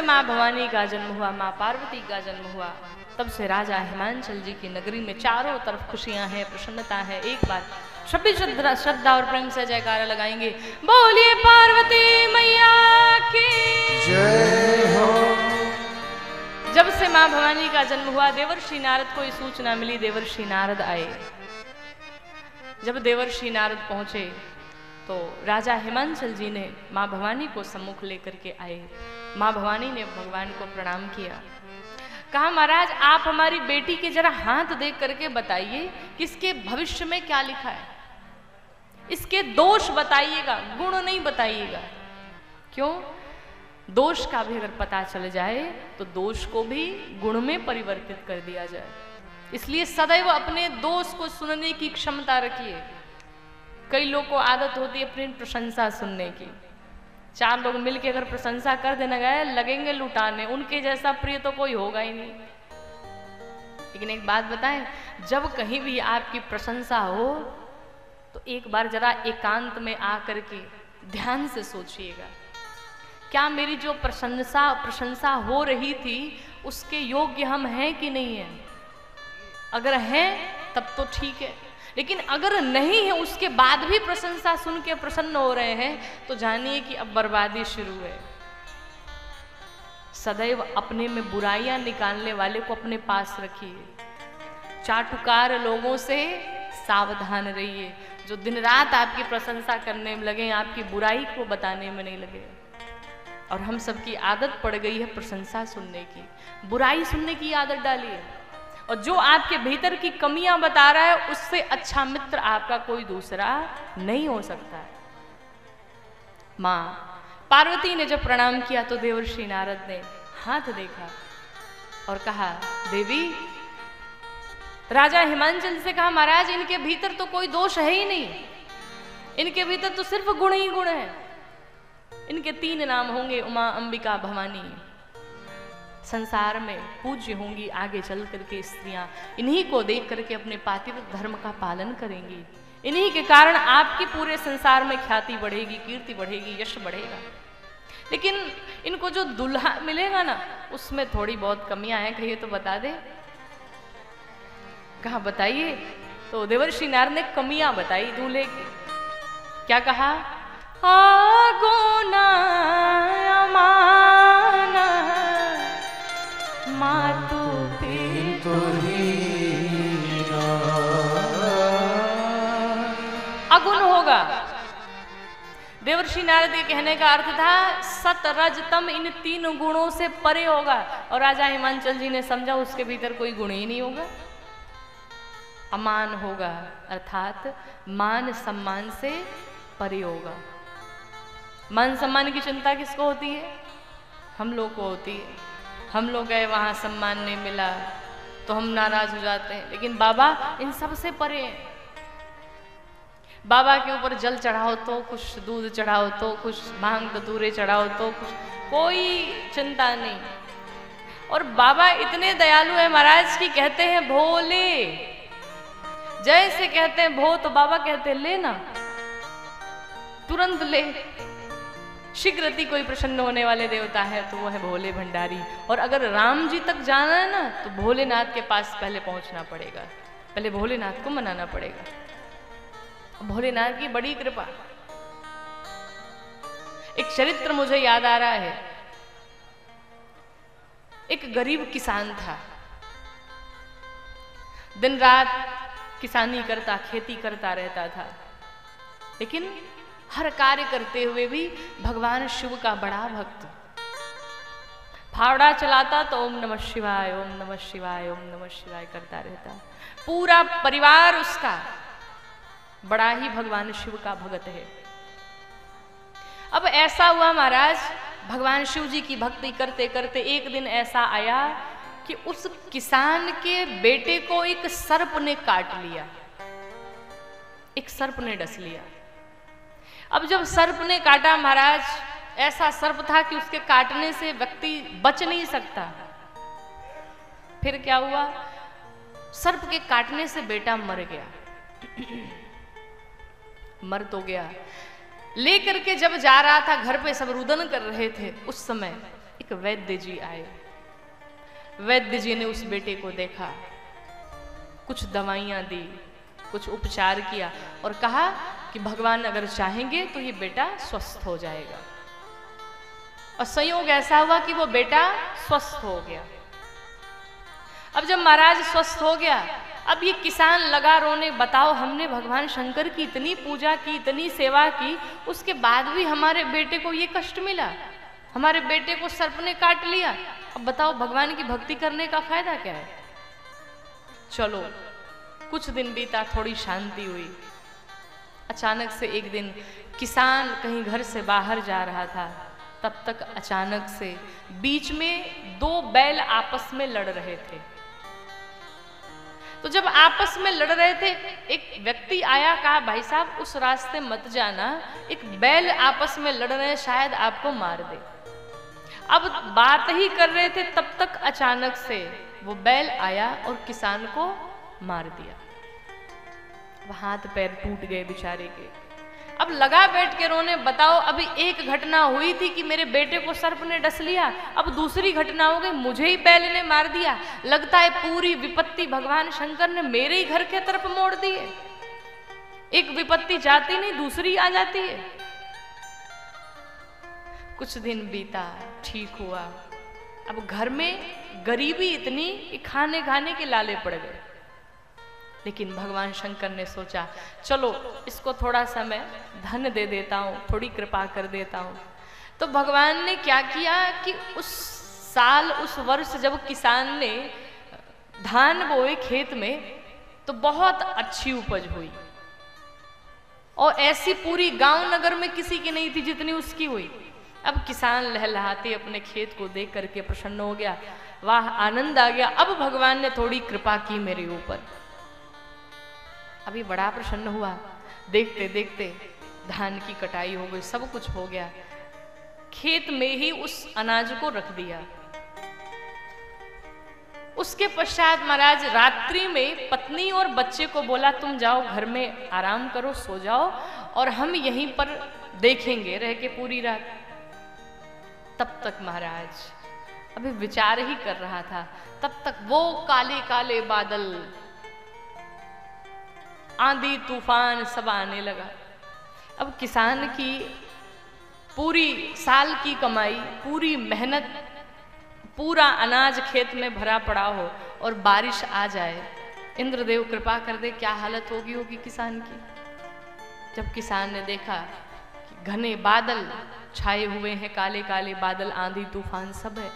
माँ भवानी का जन्म हुआ, माँ पार्वती का जन्म हुआ, तब से राजा हिमांचल जी की नगरी में चारों तरफ खुशियां हैं, प्रसन्नता है। एक बार सभी श्रद्धा और प्रेम से जयकारा लगाएंगे, बोलिए पार्वती मैया की जय हो। जब से माँ भवानी का जन्म हुआ, देवर्षि नारद को ये सूचना मिली, देवर्षि नारद आए। जब देवर्षि नारद पहुंचे तो राजा हिमांचल जी ने माँ भवानी को सम्मुख लेकर के आए। माँ भवानी ने भगवान को प्रणाम किया, कहा महाराज आप हमारी बेटी के जरा हाथ देख करके बताइए कि इसके भविष्य में क्या लिखा है, इसके दोष बताइएगा, गुण नहीं बताइएगा। क्यों? दोष का भी अगर पता चल जाए तो दोष को भी गुण में परिवर्तित कर दिया जाए, इसलिए सदैव अपने दोष को सुनने की क्षमता रखिए। कई लोग को आदत होती है अपनी प्रशंसा सुनने की, चार लोग मिलके अगर प्रशंसा कर देना गए लगेंगे लुटाने, उनके जैसा प्रिय तो कोई होगा ही नहीं। लेकिन एक बात बताएं, जब कहीं भी आपकी प्रशंसा हो तो एक बार जरा एकांत में आकर के ध्यान से सोचिएगा, क्या मेरी जो प्रशंसा हो रही थी उसके योग्य हम हैं कि नहीं है? अगर हैं तब तो ठीक है, लेकिन अगर नहीं है उसके बाद भी प्रशंसा सुन के प्रसन्न हो रहे हैं तो जानिए कि अब बर्बादी शुरू है। सदैव अपने में बुराइयां निकालने वाले को अपने पास रखिए, चाटुकार लोगों से सावधान रहिए, जो दिन रात आपकी प्रशंसा करने में लगे, आपकी बुराई को बताने में नहीं लगे। और हम सबकी आदत पड़ गई है प्रशंसा सुनने की, बुराई सुनने की आदत डालिए। और जो आपके भीतर की कमियां बता रहा है उससे अच्छा मित्र आपका कोई दूसरा नहीं हो सकता। माँ पार्वती ने जब प्रणाम किया तो देवर्षि नारद ने हाथ देखा और कहा, देवी, राजा हिमांचल से कहा महाराज इनके भीतर तो कोई दोष है ही नहीं, इनके भीतर तो सिर्फ गुण ही गुण है। इनके 3 नाम होंगे, उमा, अंबिका, भवानी। संसार में पूज्य होंगी आगे चल करके स्त्रियां, इन्हीं को देख करके अपने पातिव्रत धर्म का पालन करेंगी। इन्हीं के कारण आपकी पूरे संसार में ख्याति बढ़ेगी, कीर्ति बढ़ेगी, यश बढ़ेगा। लेकिन इनको जो दुल्हा मिलेगा ना उसमें थोड़ी बहुत कमियां हैं, कहिए तो बता दे। कहा बताइए? तो देवर्षि नारद ने कमियां बताई दूल्हे की। क्या कहा? गुना माना मातु पितु अगुण होगा। देवर्षि नारद के कहने का अर्थ था सत रज तम इन 3 गुणों से परे होगा। और राजा हिमांचल जी ने समझा उसके भीतर कोई गुण ही नहीं होगा, अमान होगा, अर्थात मान सम्मान से परे होगा। मान सम्मान की चिंता किसको होती है? हम लोग को होती है। हम लोग गए वहां सम्मान नहीं मिला तो हम नाराज हो जाते हैं, लेकिन बाबा इन सब से परे हैं। बाबा के ऊपर जल चढ़ाओ तो कुछ, दूध चढ़ाओ तो कुछ, भांग धतूरे चढ़ाओ तो कुछ, कोई चिंता नहीं। और बाबा इतने दयालु है महाराज की कहते हैं भोले, जैसे कहते हैं भो तो बाबा कहते हैं लेना, तुरंत ले। शीघ्रति कोई प्रसन्न होने वाले देवता है तो वो है भोले भंडारी। और अगर राम जी तक जाना है ना तो भोलेनाथ के पास पहले पहुंचना पड़ेगा, पहले भोलेनाथ को मनाना पड़ेगा। भोलेनाथ की बड़ी कृपा। एक चरित्र मुझे याद आ रहा है। एक गरीब किसान था, दिन रात किसानी करता, खेती करता रहता था, लेकिन हर कार्य करते हुए भी भगवान शिव का बड़ा भक्त। फावड़ा चलाता तो ओम नमः शिवाय, ओम नमः शिवाय, ओम नमः शिवाय करता रहता। पूरा परिवार उसका बड़ा ही भगवान शिव का भगत है। अब ऐसा हुआ महाराज, भगवान शिव जी की भक्ति करते करते एक दिन ऐसा आया कि उस किसान के बेटे को एक सर्प ने काट लिया, एक सर्प ने डस लिया। अब जब सर्प ने काटा महाराज, ऐसा सर्प था कि उसके काटने से व्यक्ति बच नहीं सकता। फिर क्या हुआ? सर्प के काटने से बेटा मर गया। मर तो गया, लेकर के जब जा रहा था घर पे सब रुदन कर रहे थे, उस समय एक वैद्य जी आए। वैद्य जी ने उस बेटे को देखा, कुछ दवाइयां दी, कुछ उपचार किया और कहा कि भगवान अगर चाहेंगे तो ये बेटा स्वस्थ हो जाएगा। और संयोग ऐसा हुआ कि वो बेटा स्वस्थ हो गया। अब जब महाराज स्वस्थ हो गया, अब ये किसान लगा रोने, बताओ हमने भगवान शंकर की इतनी पूजा की, इतनी सेवा की, उसके बाद भी हमारे बेटे को ये कष्ट मिला, हमारे बेटे को सर्प ने काट लिया। अब बताओ भगवान की भक्ति करने का फायदा क्या है। चलो कुछ दिन बीता, थोड़ी शांति हुई। अचानक से एक दिन किसान कहीं घर से बाहर जा रहा था, तब तक अचानक से बीच में दो बैल आपस में लड़ रहे थे। तो जब आपस में लड़ रहे थे, एक व्यक्ति आया, कहा भाई साहब उस रास्ते मत जाना, एक बैल आपस में लड़ रहे हैं, शायद आपको मार दे। अब बात ही कर रहे थे, तब तक अचानक से वो बैल आया और किसान को मार दिया। हाथ पैर टूट गए बेचारे के। अब लगा बैठ के रोने, बताओ अभी एक घटना हुई थी कि मेरे बेटे को सर्प ने डस लिया, अब दूसरी घटना हो गई, मुझे ही बैल ने मार दिया। लगता है पूरी विपत्ति भगवान शंकर ने मेरे ही घर के तरफ मोड़ दी है। एक विपत्ति जाती नहीं, दूसरी आ जाती है। कुछ दिन बीता, ठीक हुआ। अब घर में गरीबी इतनी कि खाने खाने के लाले पड़ गए। लेकिन भगवान शंकर ने सोचा चलो इसको थोड़ा सा मैं धन दे देता हूँ, थोड़ी कृपा कर देता हूँ। तो भगवान ने क्या किया कि उस साल, उस वर्ष जब किसान ने धान बोए खेत में, तो बहुत अच्छी उपज हुई और ऐसी पूरी गांव नगर में किसी की नहीं थी जितनी उसकी हुई। अब किसान लहलहाते अपने खेत को देख करके प्रसन्न हो गया, वाह आनंद आ गया, अब भगवान ने थोड़ी कृपा की मेरे ऊपर। अभी बड़ा प्रसन्न हुआ। देखते देखते धान की कटाई हो गई, सब कुछ हो गया। खेत में ही उस अनाज को रख दिया। उसके पश्चात महाराज रात्रि में पत्नी और बच्चे को बोला तुम जाओ घर में आराम करो, सो जाओ और हम यहीं पर देखेंगे रह के पूरी रात। तब तक महाराज अभी विचार ही कर रहा था, तब तक वो काले काले बादल, आंधी तूफान सब आने लगा। अब किसान की पूरी साल की कमाई, पूरी मेहनत, पूरा अनाज खेत में भरा पड़ा हो और बारिश आ जाए, इंद्रदेव कृपा कर दे, क्या हालत होगी किसान की। जब किसान ने देखा कि घने बादल छाए हुए हैं, काले काले बादल, आंधी तूफान सब है,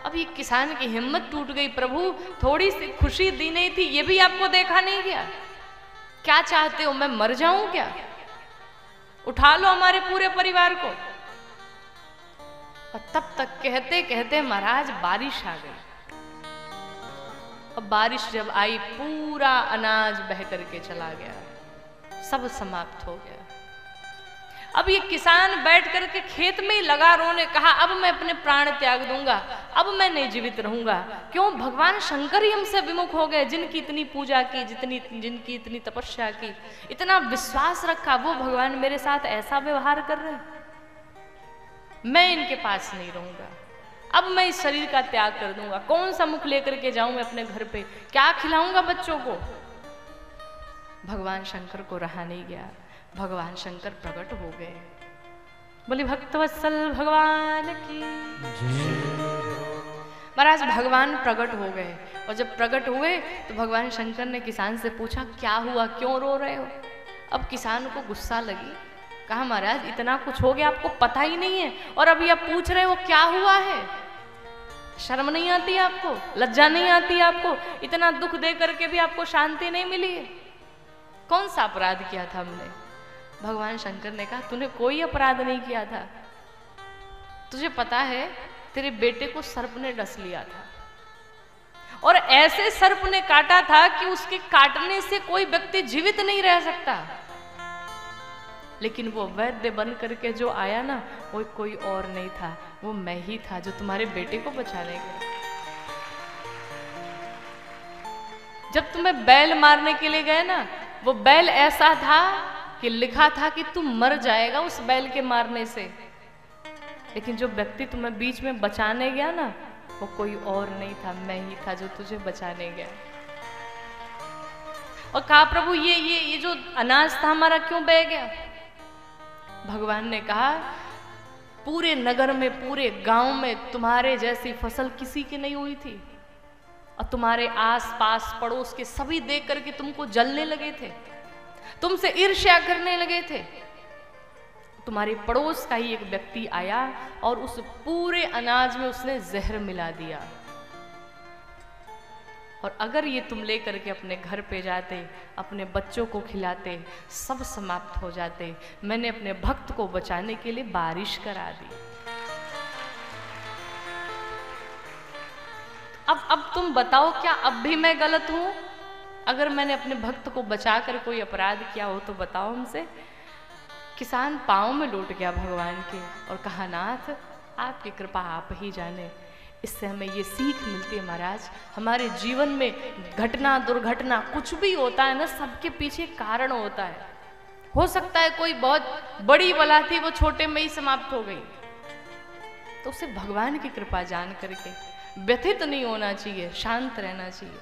अब ये किसान की हिम्मत टूट गई। प्रभु थोड़ी सी खुशी दी नहीं थी, ये भी आपको देखा नहीं गया? क्या चाहते हो, मैं मर जाऊं क्या? उठा लो हमारे पूरे परिवार को। और तब तक कहते कहते महाराज बारिश आ गई। अब बारिश जब आई, पूरा अनाज बह करके चला गया, सब समाप्त हो गया। अब ये किसान बैठ करके खेत में ही लगा रोने, कहा अब मैं अपने प्राण त्याग दूंगा, अब मैं नहीं जीवित रहूंगा। क्यों? भगवान शंकर ही हमसे विमुख हो गए। जिनकी इतनी पूजा की, जिनकी इतनी तपस्या की, इतना विश्वास रखा, वो भगवान मेरे साथ ऐसा व्यवहार कर रहे हैं। मैं इनके पास नहीं रहूंगा, अब मैं इस शरीर का त्याग कर दूंगा। कौन सा मुख लेकर के जाऊं मैं अपने घर पे, क्या खिलाऊंगा बच्चों को? भगवान शंकर को रहा नहीं गया, भगवान शंकर प्रकट हो गए। बोले भक्तवत्सल भगवान की। महाराज भगवान प्रकट हो गए, और जब प्रकट हुए तो भगवान शंकर ने किसान से पूछा क्या हुआ, क्यों रो रहे हो? अब किसान को गुस्सा लगी, कहा महाराज इतना कुछ हो गया, आपको पता ही नहीं है और अभी आप पूछ रहे हो क्या हुआ है? शर्म नहीं आती आपको, लज्जा नहीं आती आपको? इतना दुख दे करके भी आपको शांति नहीं मिली है? कौन सा अपराध किया था हमने? भगवान शंकर ने कहा तूने कोई अपराध नहीं किया था। तुझे पता है तेरे बेटे को सर्प ने डस लिया था, और ऐसे सर्प ने काटा था कि उसके काटने से कोई व्यक्ति जीवित नहीं रह सकता। लेकिन वो वैद्य बन करके जो आया ना, वो कोई और नहीं था, वो मैं ही था जो तुम्हारे बेटे को बचाने गया। जब तुम्हें बैल मारने के लिए गए ना, वो बैल ऐसा था कि लिखा था कि तू मर जाएगा उस बैल के मारने से। लेकिन जो व्यक्ति तुम्हें बीच में बचाने गया ना, वो कोई और नहीं था, मैं ही था जो तुझे बचाने गया। और कहा प्रभु ये जो अनाज था हमारा क्यों बह गया? भगवान ने कहा पूरे नगर में, पूरे गांव में तुम्हारे जैसी फसल किसी की नहीं हुई थी, और तुम्हारे आस पास पड़ोस के सभी देख करके तुमको जलने लगे थे, तुमसे ईर्ष्या करने लगे थे। तुम्हारे पड़ोस का ही एक व्यक्ति आया और उस पूरे अनाज में उसने जहर मिला दिया, और अगर ये तुम लेकर के अपने घर पे जाते, अपने बच्चों को खिलाते, सब समाप्त हो जाते। मैंने अपने भक्त को बचाने के लिए बारिश करा दी। अब तुम बताओ, क्या अब भी मैं गलत हूं? अगर मैंने अपने भक्त को बचाकर कोई अपराध किया हो तो बताओ हमसे। किसान पांव में लौट गया भगवान के और कहा, नाथ आपकी कृपा आप ही जाने। इससे हमें ये सीख मिलती है महाराज, हमारे जीवन में घटना दुर्घटना कुछ भी होता है ना, सबके पीछे कारण होता है। हो सकता है कोई बहुत बड़ी बला थी, वो छोटे में ही समाप्त हो गई, तो उसे भगवान की कृपा जान करके व्यथित नहीं होना चाहिए, शांत रहना चाहिए।